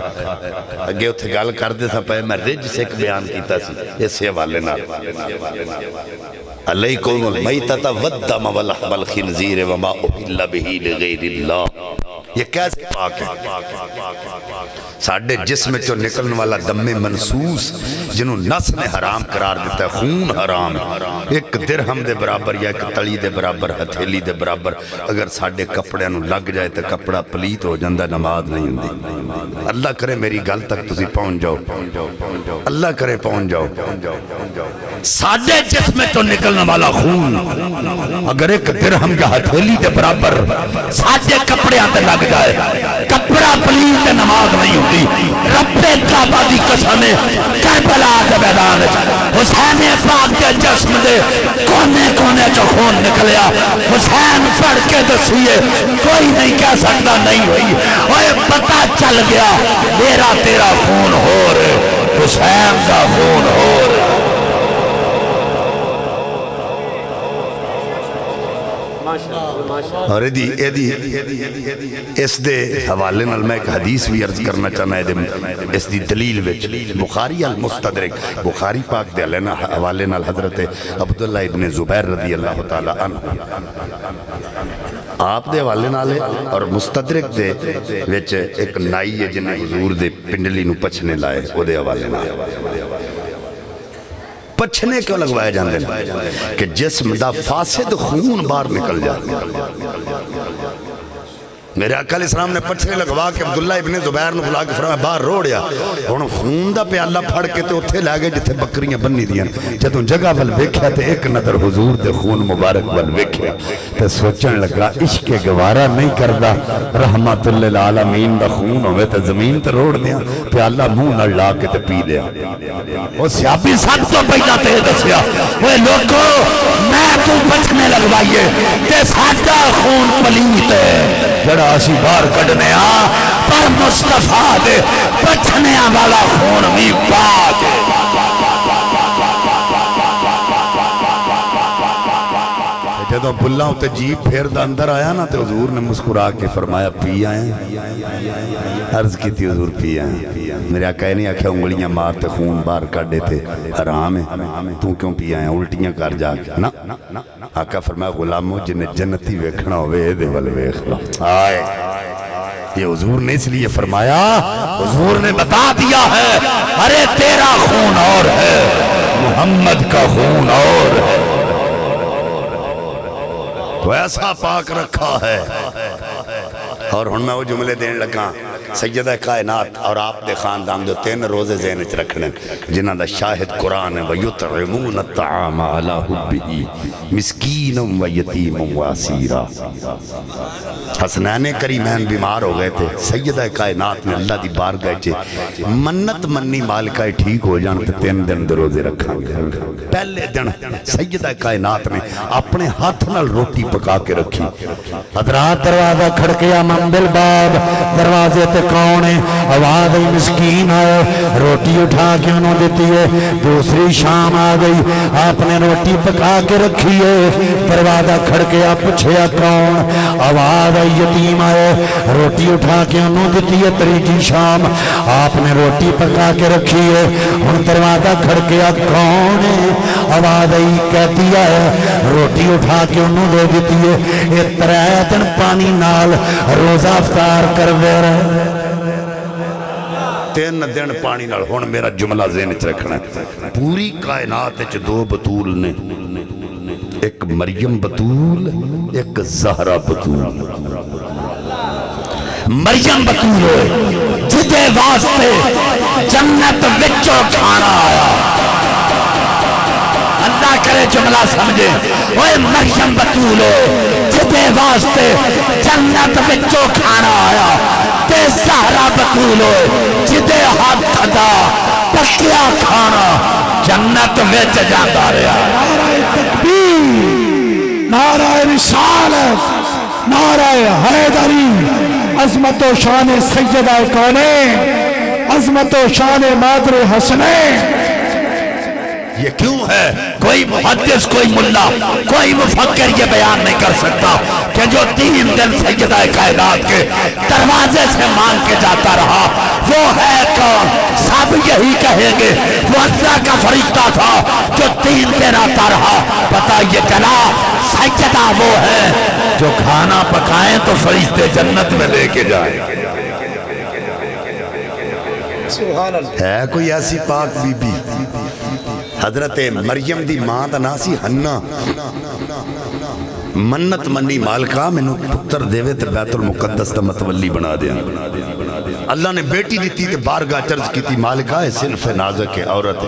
اگے اتھے گل کر دے تھا پہلے میں رج سے ایک بیان کیتا سی اس حوالے نہ علیکم المیتۃ والدم ولحم الخنزیر وما اہل بہ لغیر اللہ، یہ کیسے پاک ہے؟ ساڑھے جسم چو نکلن والا دم منسوس جنہوں نس نے حرام قرار دیتا ہے، خون حرام، ایک درہم دے برابر یا ایک تلی دے برابر، ہتھیلی دے برابر اگر ساڑھے کپڑے نو لگ جائے تو کپڑا پلیت ہو جاندہ، نماز نہیں ہوندی۔ اللہ کرے میری گل تک تسی پہنچ جاؤ، اللہ کرے پہنچ جاؤ۔ ساڑھے جسم چو نکلن والا خون اگر ایک درہم یا ہتھیلی دے برابر ساڑھے کپڑے آتے لگ جائے، کپڑا پلیت نماز نہیں ہوتی۔ رب کعبہ دی قسم کربلا دے میدان حسین پاک کے جسم دے کونے کونے جو خون نکلیا، حسین پڑھ کے دسیے کوئی نہیں کہہ سکتا نہیں ہوئی، اوہ پتہ چل گیا میرا تیرا خون ہو رہے، حسین کا خون ہو رہے۔ اور اس دے حوالے نال میں ایک حدیث بھی عرض کرنا چاہنا ہے، اس دی دلیل وچ بخاری المستدرک، بخاری پاک دے حوالے نال حضرت عبداللہ ابن زبیر رضی اللہ تعالی عنہ آپ دے حوالے نالے اور مستدرک دے وچ ایک نائی ہے جنہیں حضور دے پنڈلی نو پچھنے لائے، وہ دے حوالے نالے پچھنے کیوں لگوائے جاندے ہیں کہ جسم دا فاسد خون باہر نکل جاتے ہیں۔ میرے آقا علیہ السلام نے پچھنے لگوا کہ عبداللہ ابن زبیر نے بلا کے فرمایا باہر روڑیا، انہوں خون دا پیالہ پھڑ کے تے اتھے لے گئے جتھے بکریاں بنی دیاں، جدوں جگہ ول ویکھیا تے ایک نظر حضور دے خون مبارک ول ویکھیا تے سوچن لگا عشق گوارا نہیں کردا، رحمت للعالمین دا خون ہوئے تے زمین تے روڑ دیا، پیالہ منہ نہ لا کے تے پی دیا۔ وہ سیابی سب تو پہلا تے دسیا وہ لوگوں میں تو بچنے لگوائیے تے ساڈا خون پلیت ہے جڑا اسی بار کڑنے پر مصطفیٰ دے بچنے والا خون بھی پاک ہے۔ جدو بلہ ہوتے جیب پھر دا اندر آیا نا تو حضور نے مسکرا کے فرمایا پی آئیں، عرض کی تھی حضور پی آئیں، میرے آقا نہیں آکھے انگلیاں مارتے خون بار کڑے تھے، حرام ہے، تو کیوں پی آئیں، الٹیاں کر جا کے نا آقا فرمایا غلاموں جنہیں جنتی ویکھنا ہوئے دے والے ویکھ لو۔ آئے یہ حضور نے اس لیے فرمایا، حضور نے بتا دیا ہے ارے تیرا خون اور ہے، محمد کا خون اور ہے، تو ایسا پاک رکھا ہے۔ اور ہن میں وہ جملے دین لگا سیدہ کائنات اور آپ دے خاندان جو 3 روزے ذہن چ رکھنے جنہاں دا شاہد قرآن ہے وَيُطْعِمُونَ الطَّعَامَ عَلَىٰ حُبِّهِ مِسْكِينًا وَيَتِيمًا وَأَسِيرًا۔ حسنین کریمین بیمار ہو گئے تھے، سیدہ کائنات نے اللہ دی بارگاہ چے منت منی مالکہ ٹھیک ہو جان تے 3 دن دے روزے رکھا گئے۔ پہلے دن سیدہ کائنات نے اپنے ہاتھ نال روٹی پکا کے رکھی، حضرات دروازہ کھڑکیا من بالباب، دروازے تے کون ہے؟ آواز آئی مسکین آیا، روٹی اٹھا کے انہوں دیتی ہے۔ دوسری شام آ گئی، آپ نے روٹی پکا کے رکھی ہے، دروازہ کھڑکیا، پوچھیا کون؟ آواز آئی یتیم آیا، روٹی اٹھا کے انہوں دیتی ہے۔ تیسری شام آپ نے روٹی پکا کے رکھی ہے، ان دروازہ کھڑکیا کون ہے؟ آواز آئی کہتی ہے روٹی اٹھا کے انہوں دے دیتی ہے۔ یہ 3 دن پانی نال روزہ افطار کر دے رہے، 3 دن پانی نال۔ ہن میرا جملہ ذہن وچ رکھنا ہے، پوری کائنات وچ 2 بطول نے، ایک مریم بطول، ایک زہرا بطول۔ مریم بطول ہوئے جدے واسطے جنت وچوں کھانا آیا۔ اللہ کرے جملہ سمجھے، وہ مریم بطول ہوئے جدے واسطے جنت وچوں کھانا آیا، تے زہرا بطول ہوئے جدے ہاتھ دا پکیا کھانا جنت وچ جاندا رہا۔ نعرہ تکبیر، نعرہ رسالت، نعرہ حیدری، عظمت و شان سیدہ کونین، عظمت و شان مادر حسنین۔ یہ کیوں ہے؟ کوئی محدث، کوئی ملا، کوئی مفکر یہ بیان نہیں کر سکتا کہ جو 3 دن سیدہ کائنات کے دروازے سے مانگ کے جاتا رہا وہ ہے کون؟ سب یہی کہیں گے وہ اللہ کا فرشتہ تھا جو 3 دن آتا رہا۔ پتہ یہ چلا سیدہ وہ ہے جو کھانا پکائیں تو فرشتے جنت میں لے کے جائیں۔ ہے کوئی ایسی پاک بی بی؟ حضرت مریم دی ماں دا نام سی حنا، منت منی مالکا مینوں پتر دیوے تے بیت المقدس دا متولی بنا دیا۔ اللہ نے بیٹی دیتی تے بارگاہ چرز کی تھی، مالکا ہے صنف نازک ہے، عورت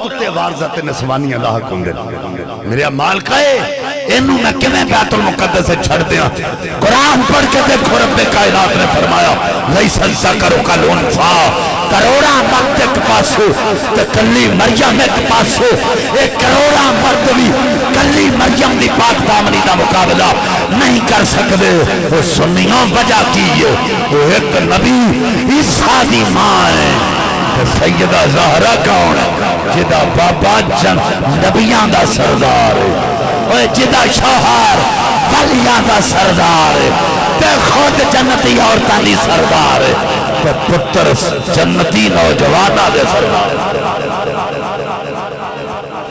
اتے وارزت نسوانی اللہ کن دے۔ میرے مالکا ہے انہوں نے کمیں بیت المقدس سے چھڑ دیا؟ قرآن پڑھ کے دیکھو رب کائنات نے فرمایا لیس الذکر کالانثی، کروڑا مرد ایک پاسو تے کلی مریم ایک پاسو، ایک کروڑا مرد بھی کلی مریم دی پاک دامنی دا مقابلہ نہیں کر سکتے۔ وہ سنیوں وجہ کی ہے وہ ایک نبی عیسیٰ دی ماں ہے۔ سیدہ زہرا کون ہے؟ جدہ بابا نبیان دا سردار ہے، جدہ شوہر ولیاں دا سردار ہے، تے خود جنتی عورتاں دی سردار ہے، تے پتر جنتی نوجوانہ دے سردار ہے۔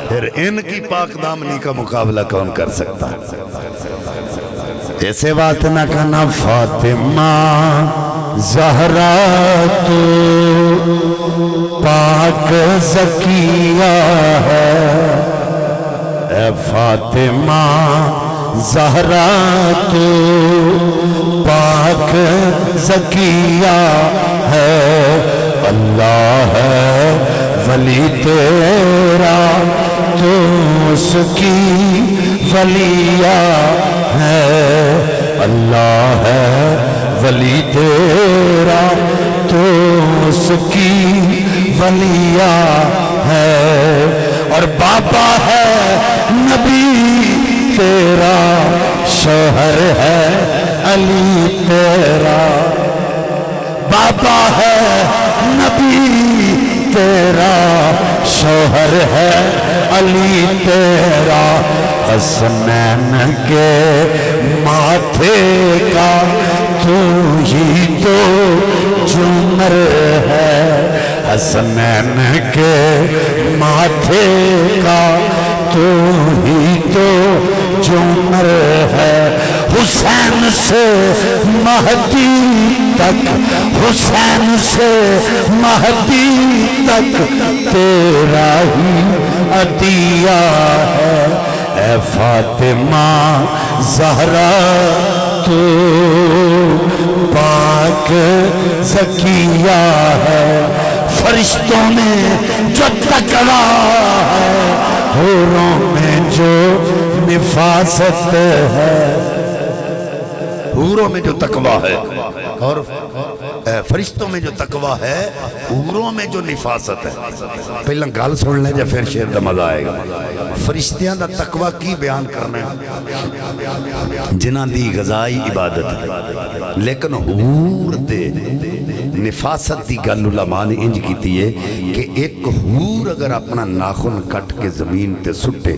پھر ان کی پاک دامنی کا مقابلہ کون کر سکتا ہے؟ ایسے بات نہ کہنا فاطمہ زہرا تو پاک زکیہ ہے، اے فاطمہ زہرا تو پاک زکیہ ہے، اللہ ہے ولی تیرا تو اس کی ولیہ ہے، اللہ ہے ولی تیرا تو اس کی ولیہ ہے، اور بابا ہے نبی تیرا، شوہر ہے علی تیرا، بابا ہے نبی تیرا، شوہر ہے علی تیرا، حسنین کے ماتھے کا تو ہی تو جمر ہے، حسنین کے ماتھے کا تو ہی تو جمر ہے، حسین سے مہدی تک، حسین سے مہدی تک تیرا ہی عطیہ ہے، اے فاطمہ زہرا تو پاک زکیہ ہے، فرشتوں میں جو تقویٰ ہے، حوروں میں جو نفاست ہے، حوروں میں جو تقوی ہے اور فرشتوں میں جو تقوی ہے، حوروں میں جو نفاست ہے. پہلے گل سن لیں جا پھر شعر دا مزہ آئے گا. فرشتیاں دا تقوی کی بیان کرنا ہے جنہاں دی غذائی عبادت ہے، لیکن حور دے نفاست دی گل علماء نے انج کیتی ہے کہ ایک حور اگر اپنا ناخن کٹ کے زمین تے سٹے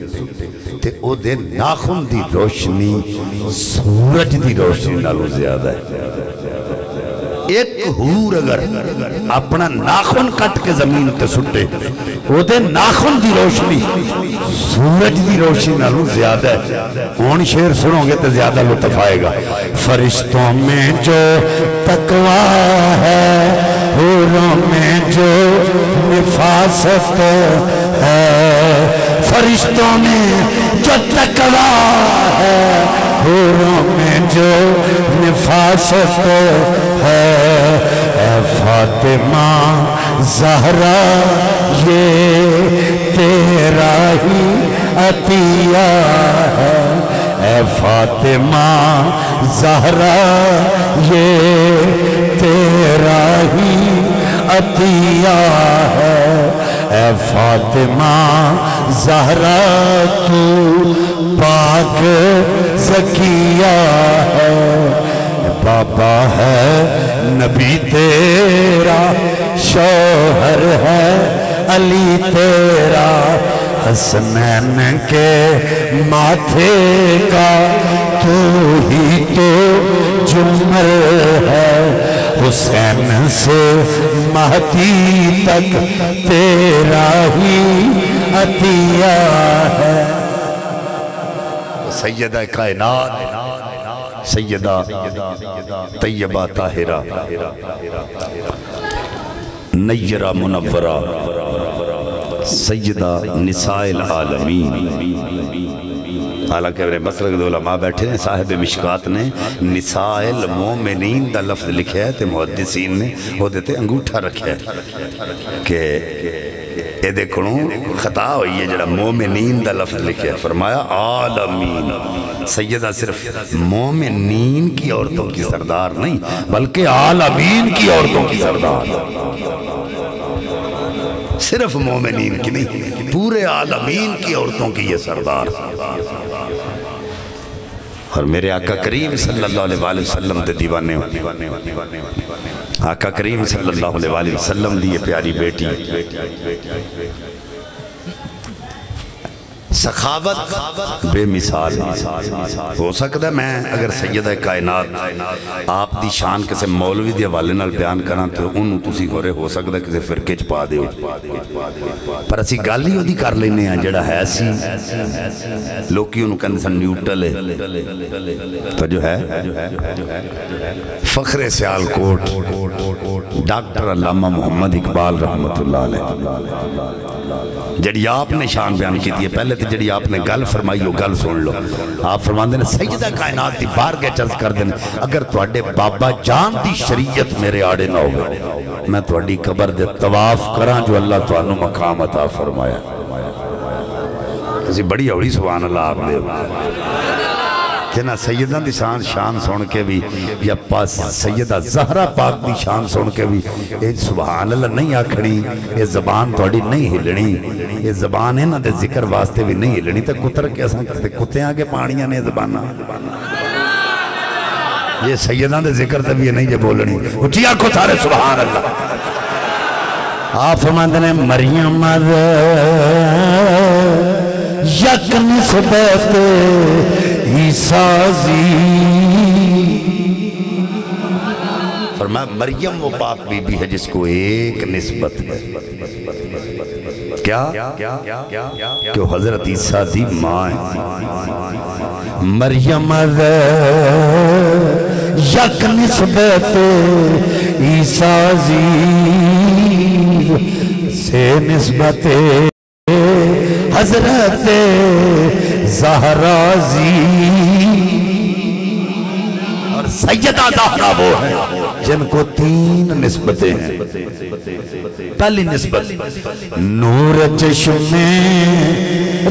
تے او دے ناخن دی روشنی سورج دی روشنی نالوں زیادہ ہے. ایک حور اگر اپنا ناخن کٹ کے زمین تے سٹے او دے ناخن دی روشنی سورج دی روشنی نالوں زیادہ ہے. اون شعر سنو گے تے زیادہ لطف آئے گا. فرشتوں میں جو تقوی ہے، حوروں میں جو نفاست ہے. فرشتوں میں جو تقوی ہے، حوروں میں جو نفاست ہے. اے فاطمہ زہرا یہ تیرا ہی عطیہ ہے. اے فاطمہ زہرا یہ تیرا ہی عطیہ ہے. اے فاطمہ زہرا تو پاک زکیہ ہے. بابا ہے نبی تیرا، شوہر ہے علی تیرا. حسنین کے ماتھے کا تو ہی تو جمر ہے. حسین سے مہدی تک تیرا ہی عطیہ ہے. سیدہ کائنات سیدہ طیبہ طاہرہ نیرہ منورہ سیدہ نساء العالمین. حالانکہ میرے مسلک دو علماء بیٹھے ہیں، صاحب مشکات نے نساء المومنین دا لفظ لکھا ہے تے محدثین نے وہ دیتے انگوٹھا رکھا ہے کہ اے دیکھنو خطا ہوئی ہے جڑا مومنین دا لفظ لکھا ہے. فرمایا عالمین. سیدہ صرف مومنین کی عورتوں کی سردار نہیں بلکہ عالمین کی عورتوں کی سردار. صرف مومنین کی نہیں، پورے عالمین کی عورتوں کی یہ سردار. اور میرے آقا کریم صلی اللہ علیہ وآلہ وسلم دے دیوانے آقا کریم صلی اللہ علیہ وآلہ وسلم دی یہ پیاری بیٹی سخاوت بے مثال. ہو سکتا ہے میں اگر سیدہ کائنات آپ دی شان کسے مولوی دی حوالے نال بیان کرنا تو انہوں تسی گورے ہو سکتا ہے کسے فرقے چ پا دے پر اسی گل ہی دی کر لینے ہیں جڑا ہے سی لوکی انہوں کہنے سن نیوٹل ہے. تو جو ہے فخر سیالکوٹ ڈاکٹر علامہ محمد اقبال رحمت اللہ علیہ جڑی آپ نے شان بیان کی دیئے پہلے تو جڑی آپ نے گل فرمائی ہو گل سن لو. آپ فرمان دینے سیدہ کائنات دی بارگاہ چلز کر دینے اگر تواڈے بابا جان دی شریعت میرے آڑے نہ ہوگا میں تواڈی قبر دے طواف کران جو اللہ توانو مقام عطا فرمایا. اسی بڑی اوڑی سبحان اللہ آپ دے کہ نا سیدہ دی شان سن کے بھی یا پاس سیدہ زہرہ پاک دی شان سن کے بھی یہ سبحان اللہ نہیں آکھنی یہ زبان توڑی نہیں ہلنی یہ زبان ہے نا دے ذکر واسطے بھی نہیں ہلنی تو کتر کیسا کرتے کتے آگے پانیاں نے زبانہ یہ سیدہ دے ذکر تے بھی یہ نہیں جے بولنی اٹھیا کو سارے سبحان اللہ. آپ فرماندے نے مریم یک نسبت عیسیٰ زی. فرمایا مریم وہ پاک بی بی ہے جس کو ایک نسبت ہے کیا کہ حضرت عیسیٰ دی ماں ہے. مریم یک نسبت عیسیٰ زی سے نسبت حضرت زہرا زی. اور سیدہ زہرا وہ ہے جن کو تین نسبتیں ہیں. پہلی نسبت نور چشم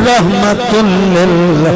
رحمت للعالمین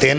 3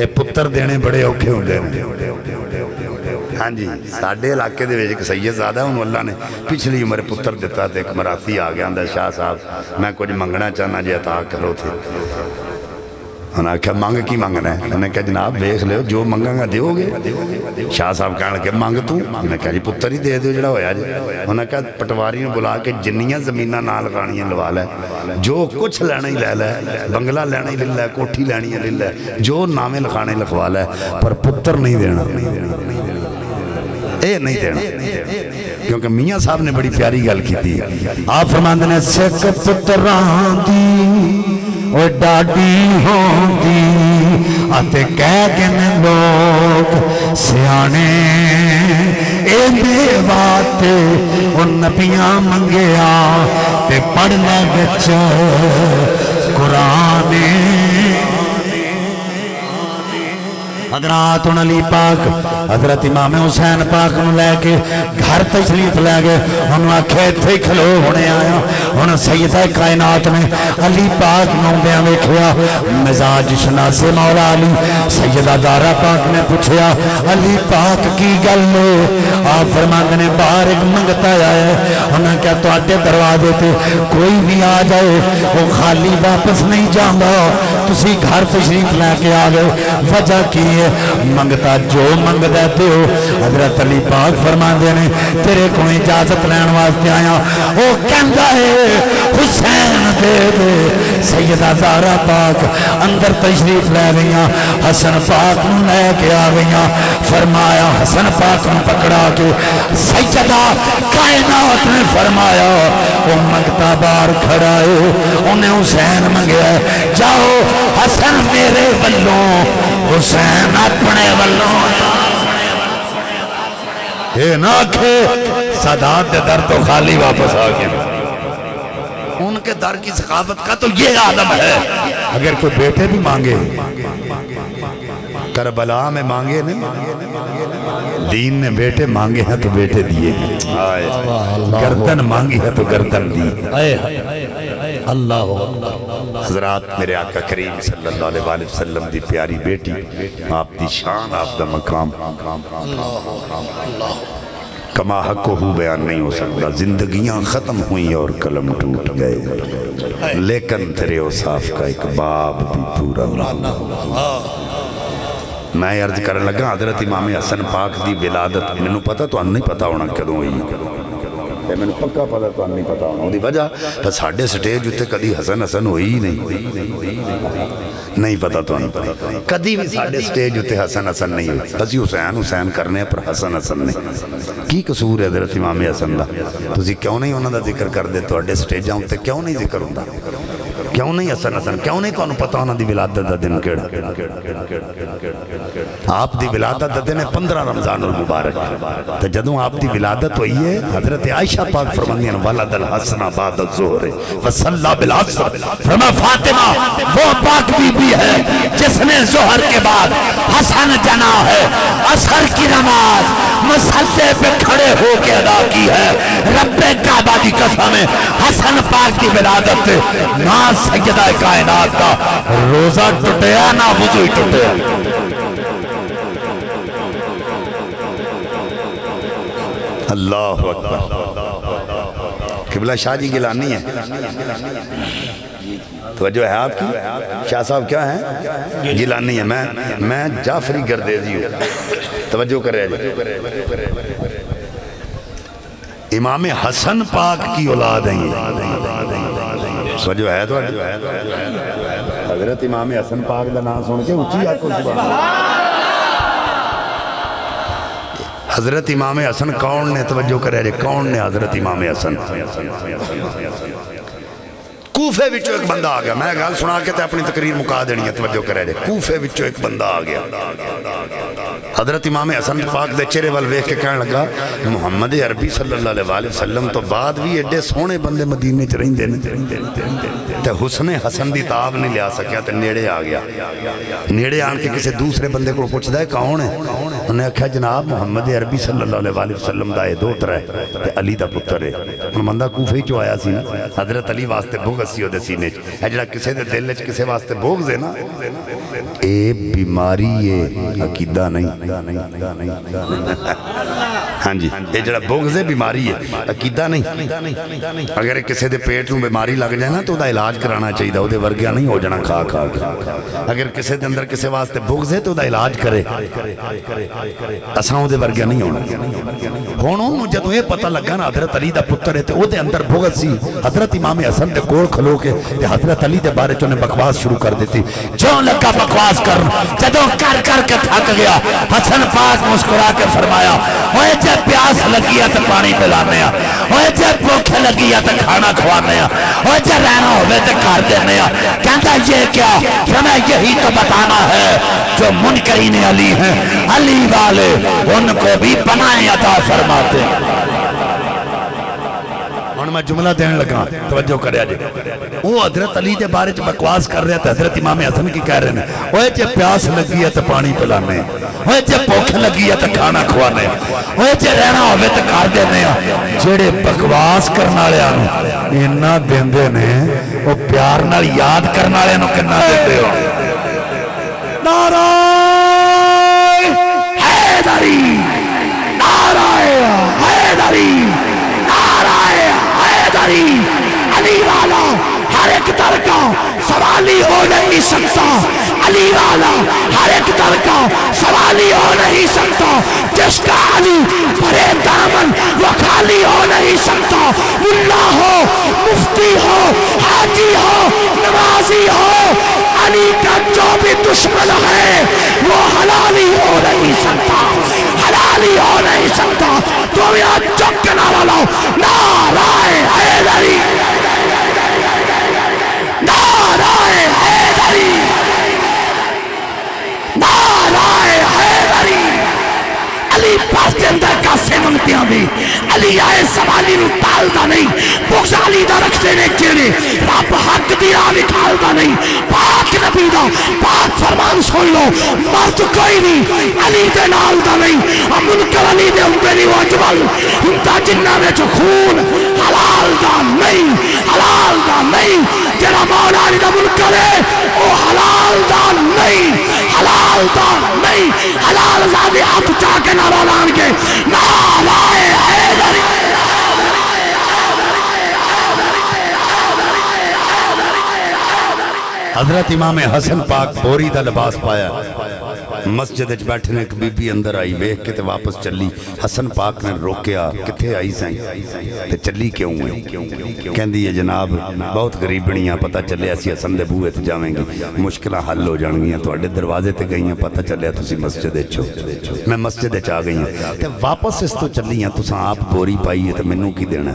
یہ پتر دینے بڑے اوکھے ہوندے ہیں ہاں جی ساڑھے علاقے دے ویج ایک سید زیادہ ہوں اللہ نے پچھلی عمر پتر دیتا تھا ایک مراسی آگیا اندر شاہ صاحب میں کچھ منگنا چاہنا جی عطا کرو تھے انہوں نے کہا مانگ کی مانگنا ہے انہوں نے کہا جناب دیکھ لے جو منگا گا دیو گے شاہ صاحب کہنے لگے مانگ تو انہوں نے کہا جی پتر ہی دے دو جڑا ہویا جی انہوں نے کہا پٹواری نے بلا کے جنیاں زمینہ نہ لگانیاں لوا لے جو کچھ لینا ہی لے لے بنگلہ لینا ہی لے لے کوٹھی لینی ہی لے لے جو نامے لکھانے لکھوا لے پر پتر نہیں دینا اے نہیں دینا کیونکہ میاں صاحب نے بڑی پیاری گل کی تھی آپ فرماندے نے سکھ پتران دی وہ ڈاڈی ہوں دی آتے کہہ گن لوگ سیانے اے بیواتے ان نبیاں منگیا تے پڑھنے بچ قرآن حضرات علی پاک حضرت امام حسین پاک نو لے کے گھر تشریف لے گئے انہوں آکھے تھے کھلو ہونے آیا انہوں سیدہ کائنات نے علی پاک نو بیاں ویکھیا مزاج شناس مولا علی سیدہ دارہ پاک نے پوچھیا علی پاک کی گل لے آپ فرماندے نے باہر ایک منگتا آیا انہوں کیا تو آٹے دروازے تھے کوئی بھی آ جائے وہ خالی واپس نہیں جاندہ تسی گھر تشریف لے کے آگئے وجہ کی منگتا جو منگ دیتے ہو حضرت علی پاک فرماندے نے تیرے کو اجازت لین واسطے آیا وہ کہندا ہے حسین دے دے سیدہ زہرا پاک اندر تشریف لے گئیاں حسن پاک نو لے کے آ گئیاں فرمایا حسن پاک نو پکڑا کے سیدہ کائنات نے فرمایا وہ منگتا بار کھڑا ہے انہیں حسین منگیا ہے جاؤ حسن میرے والوں حسین اپنے والوں اے نا کہ سادات دے در تو خالی واپس آگئے ان کے در کی ثقافت کا تو یہ عالم ہے اگر کوئی بیٹے بھی مانگے کربلا میں مانگے نہیں دین نے بیٹے مانگے ہیں تو بیٹے دیئے ہیں گردن مانگی ہے تو گردن دی اللہ حضرات میرے آقا کریم صلی اللہ علیہ وسلم دی پیاری بیٹی آپ دی شان آپ دا مقام کما حق ہو بیان نہیں ہو سکتا زندگیاں ختم ہوئیں اور قلم ٹوٹ گئے لیکن تیرے اوصاف کا ایک باب بھی پورا میں عرض کرنے لگا حضرت امام حسن پاک دی ولادت میں نے پتا تو نہیں پتا ہونا کدوں ہوئی میں نے پکا پتا تو نہیں پتا ہونا دی وجہ پر ساڑھے سٹیج ہوتے کدی حسن حسن ہوئی نہیں پتا تو نہیں پتا کدی بھی ساڑھے سٹیج ہوتے حسن حسن نہیں ہوئی بس حسین حسین کرنے پر حسن حسن نہیں کی قصور ہے حضرت امام حسن دا تو کیوں نہیں انہوں دا ذکر کر دے تو اڈے سٹیجاں ہوتے کیوں نہیں ذکر ہوتا کیوں نہیں حسن حسن کیوں نہیں تو انہوں پتا ہونا دی ولادت دا دن کیڑا آپ دی ولادت دا دن ہے 15 رمضان المبارک تو جدوں آپ دی ولادت ہوئی ہے حضرت عائشہ پاک فرمانیاں ولد الحسن بعد الظہر وصلی بالعصر فرما فاطمہ وہ پاک بی بی ہے جس نے ظہر کے بعد حسن جنا ہے عصر کی نماز مسلح پہ کھڑے ہو کے ادا کی ہے رب کعبہ دی قسم ہے حسن پاک دی ولادت نہ سیدہ کائنات کا روزہ ٹوٹیا نہ وضو ٹوٹیا اللہ اکبر قبلہ شاہ جی گیلانی ہے توجہ ہے آپ کی شاہ صاحب کیا ہیں گیلانی ہے میں جعفری گردیزی ہوں توجہ کر رہے امام حسن پاک کی اولاد ہیں توجہ ہے تو حضرت امام حسن پاک دا نام سن کے اچھی آکو حضرت امام حسن کون نے توجہ کرے رہے کون نے حضرت امام حسن کوفے وچو ایک بندہ آ گیا میں گال سنا کے تے اپنی تقریر مکا دینی ہے توجہ کرے رہے کوفے وچو ایک بندہ آ گیا حضرت امام حسن پاک دے چہرے وال ویکھ کے کہنے لگا محمد عربی صلی اللہ علیہ وسلم تو بعد بھی ایڈے سونے بندے مدینے چ رہندے تے حسن حسن دی تاب نہیں لیا سکیا تے نیڑے آ گیا نیڑے آن کے کسی دوسرے بندے کو پوچھدا ہے کون ہے انہوں نے کہا جناب محمد عربی صلی اللہ علیہ وسلم دا اے دوتر ہے تے علی دا پتر ہے ان بندہ کوفے چوں آیا سی نا حضرت علی واسطے بغض سی دے سینے اے جڑا کسے دے دل وچ کسے واسطے بغض ہے نا اے بیماری ہے عقیدہ نہیں ہاں جی یہ جڑا بغض ہے بیماری ہے عقیدہ نہیں اگر کسے دے پیٹ میں بیماری لگ جائے نا تو دا علاج کرانا چاہیے دا دے ورگیا نہیں ہو جانا کھا کھا اگر کسے دے اندر کسے واسطے بغض ہے تو دا علاج کرے اساں دے ورگیا نہیں ہونا ہونوں جدوں یہ پتہ لگا نا حضرت علی دا پتر ہے تے او دے اندر بغض سی حضرت امام حسن دے کول کھلو کے تے حضرت علی دے بارے چوں نے بکواس شروع کر دیتی جو لگا بکواس کر جدوں کر کے تھک گیا حسن پاک مسکرا کے فرمایا اوے جے پیاس لگی ہے تے پانی پلانے آ اوے جے بھوک لگی ہے تے کھانا کھوانے آ اوے جے رہنا ہوے تے گھر دینے آ کہندا یہ کیا فرمایا یہی تو بتانا ہے جو منکرین علی ہیں علی والے ان کو بھی پناہیں عطا فرماتے ہیں میں جملہ دین لگا توجہ کریا جے وہ حضرت علی دے بارے چ بکواس کر رہا تھا حضرت امام حسن کی کہہ رہے ہیں اوے جے پیاس لگی ہے تے پانی پلانے اوے جے بھوک لگی ہے تے کھانا کھوانے اوے جے رہنا ہوے تے گھر دینے جڑے بکواس کرن والےاں نوں اینا دیندے نے او پیار نال یاد کرن والےاں نوں کنا دیندے ہو نعرہ حیدری نعرہ حیدری علی والا ہر ایک در کا سوالی ہو نہیں سکتا علی والا ہر ایک در کا سوالی ہو نہیں سکتا جس کا علی بھرے دامن وہ خالی ہو نہیں سکتا ملا ہو مفتی ہو حاجی ہو نمازی ہو علی کا جو بھی دشمن ہے وہ حلالی ہو نہیں سکتا حلالی ہو نہیں سکتا تو یہاں چکنا والا نعرہ حیدری نعرہ حیدری نعرہ حیدری علی پاس کے اندر کا سے منگتیاں بھی علی آئے سوالی رو ٹالتا نہیں بغض علی دا رکھ دینے کے لئے رب حق دیا بھی کھالتا نہیں پاک نبی دا پاک فرمان سن لو مرد کوئی نہیں علی دے نال دا نہیں منکر علی دے امبری واجبال انتا جنہ میں جو خون حلال دا نہیں حلال دا نہیں جنہ مولا علی دا منکر ہے وہ حلال دا نہیں حلال دا نہیں حلال زادی آپ چاہ کے نارولان کے نعرہ حیدری حضرت امام حسن پاک بوری دا لباس پایا مسجد اچ بیٹھنے ایک بی بی اندر آئی ویک کے تے واپس چلی حسن پاک نے روکیا کتھے آئی سائیں تے چلی کیوں ہوئی کہن دی یہ جناب بہت غریبنیاں پتہ چلے ایسی حسن دے بوئے تے جاویں گی مشکلہ حل ہو جانگیاں تو اڈے دروازے تے گئیاں پتہ چلے تسی مسجد اچھو میں مسجد اچ آ گئیاں تے واپس اس تو چلیاں تساں آپ بوری پائی ہے تے منوں کی دینا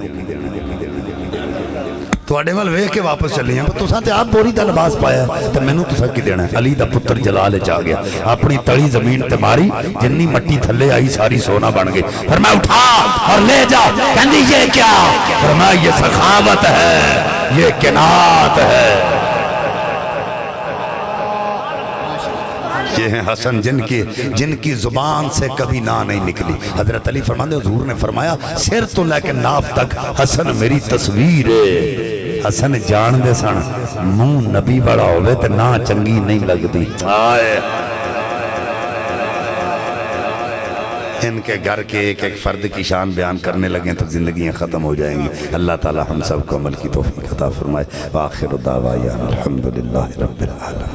تو اڈے وال ویکھ کے واپس چلی ہیں تساں تے آپ بوری دا لباس پایا تے مینوں تساں کی دینا ہے علی دا پتر جلال چا گیا اپنی تڑی زمین تے ماری جنی مٹی تھلے آئی ساری سونا بن گئی فرمایا اٹھا اور لے جا کہندی یہ کیا فرمایا یہ سخاوت ہے یہ قناعت ہے یہ ہیں حسن جن کی زبان سے کبھی نہ نہیں نکلی حضرت علی فرماندے حضور نے فرمایا سر تو لے کے ناف تک حسن میری تصویر ہے حسن جان دے سن منہ نبی بڑا ہوئے تے نہ چنگی نہیں لگتی آئے ان کے گھر کے ایک ایک فرد کی شان بیان کرنے لگیں تو زندگیاں ختم ہو جائیں گی اللہ تعالی ہم سب کو عمل کی توفیق عطا فرمائے وآخر دعوانا الحمدللہ رب العالمین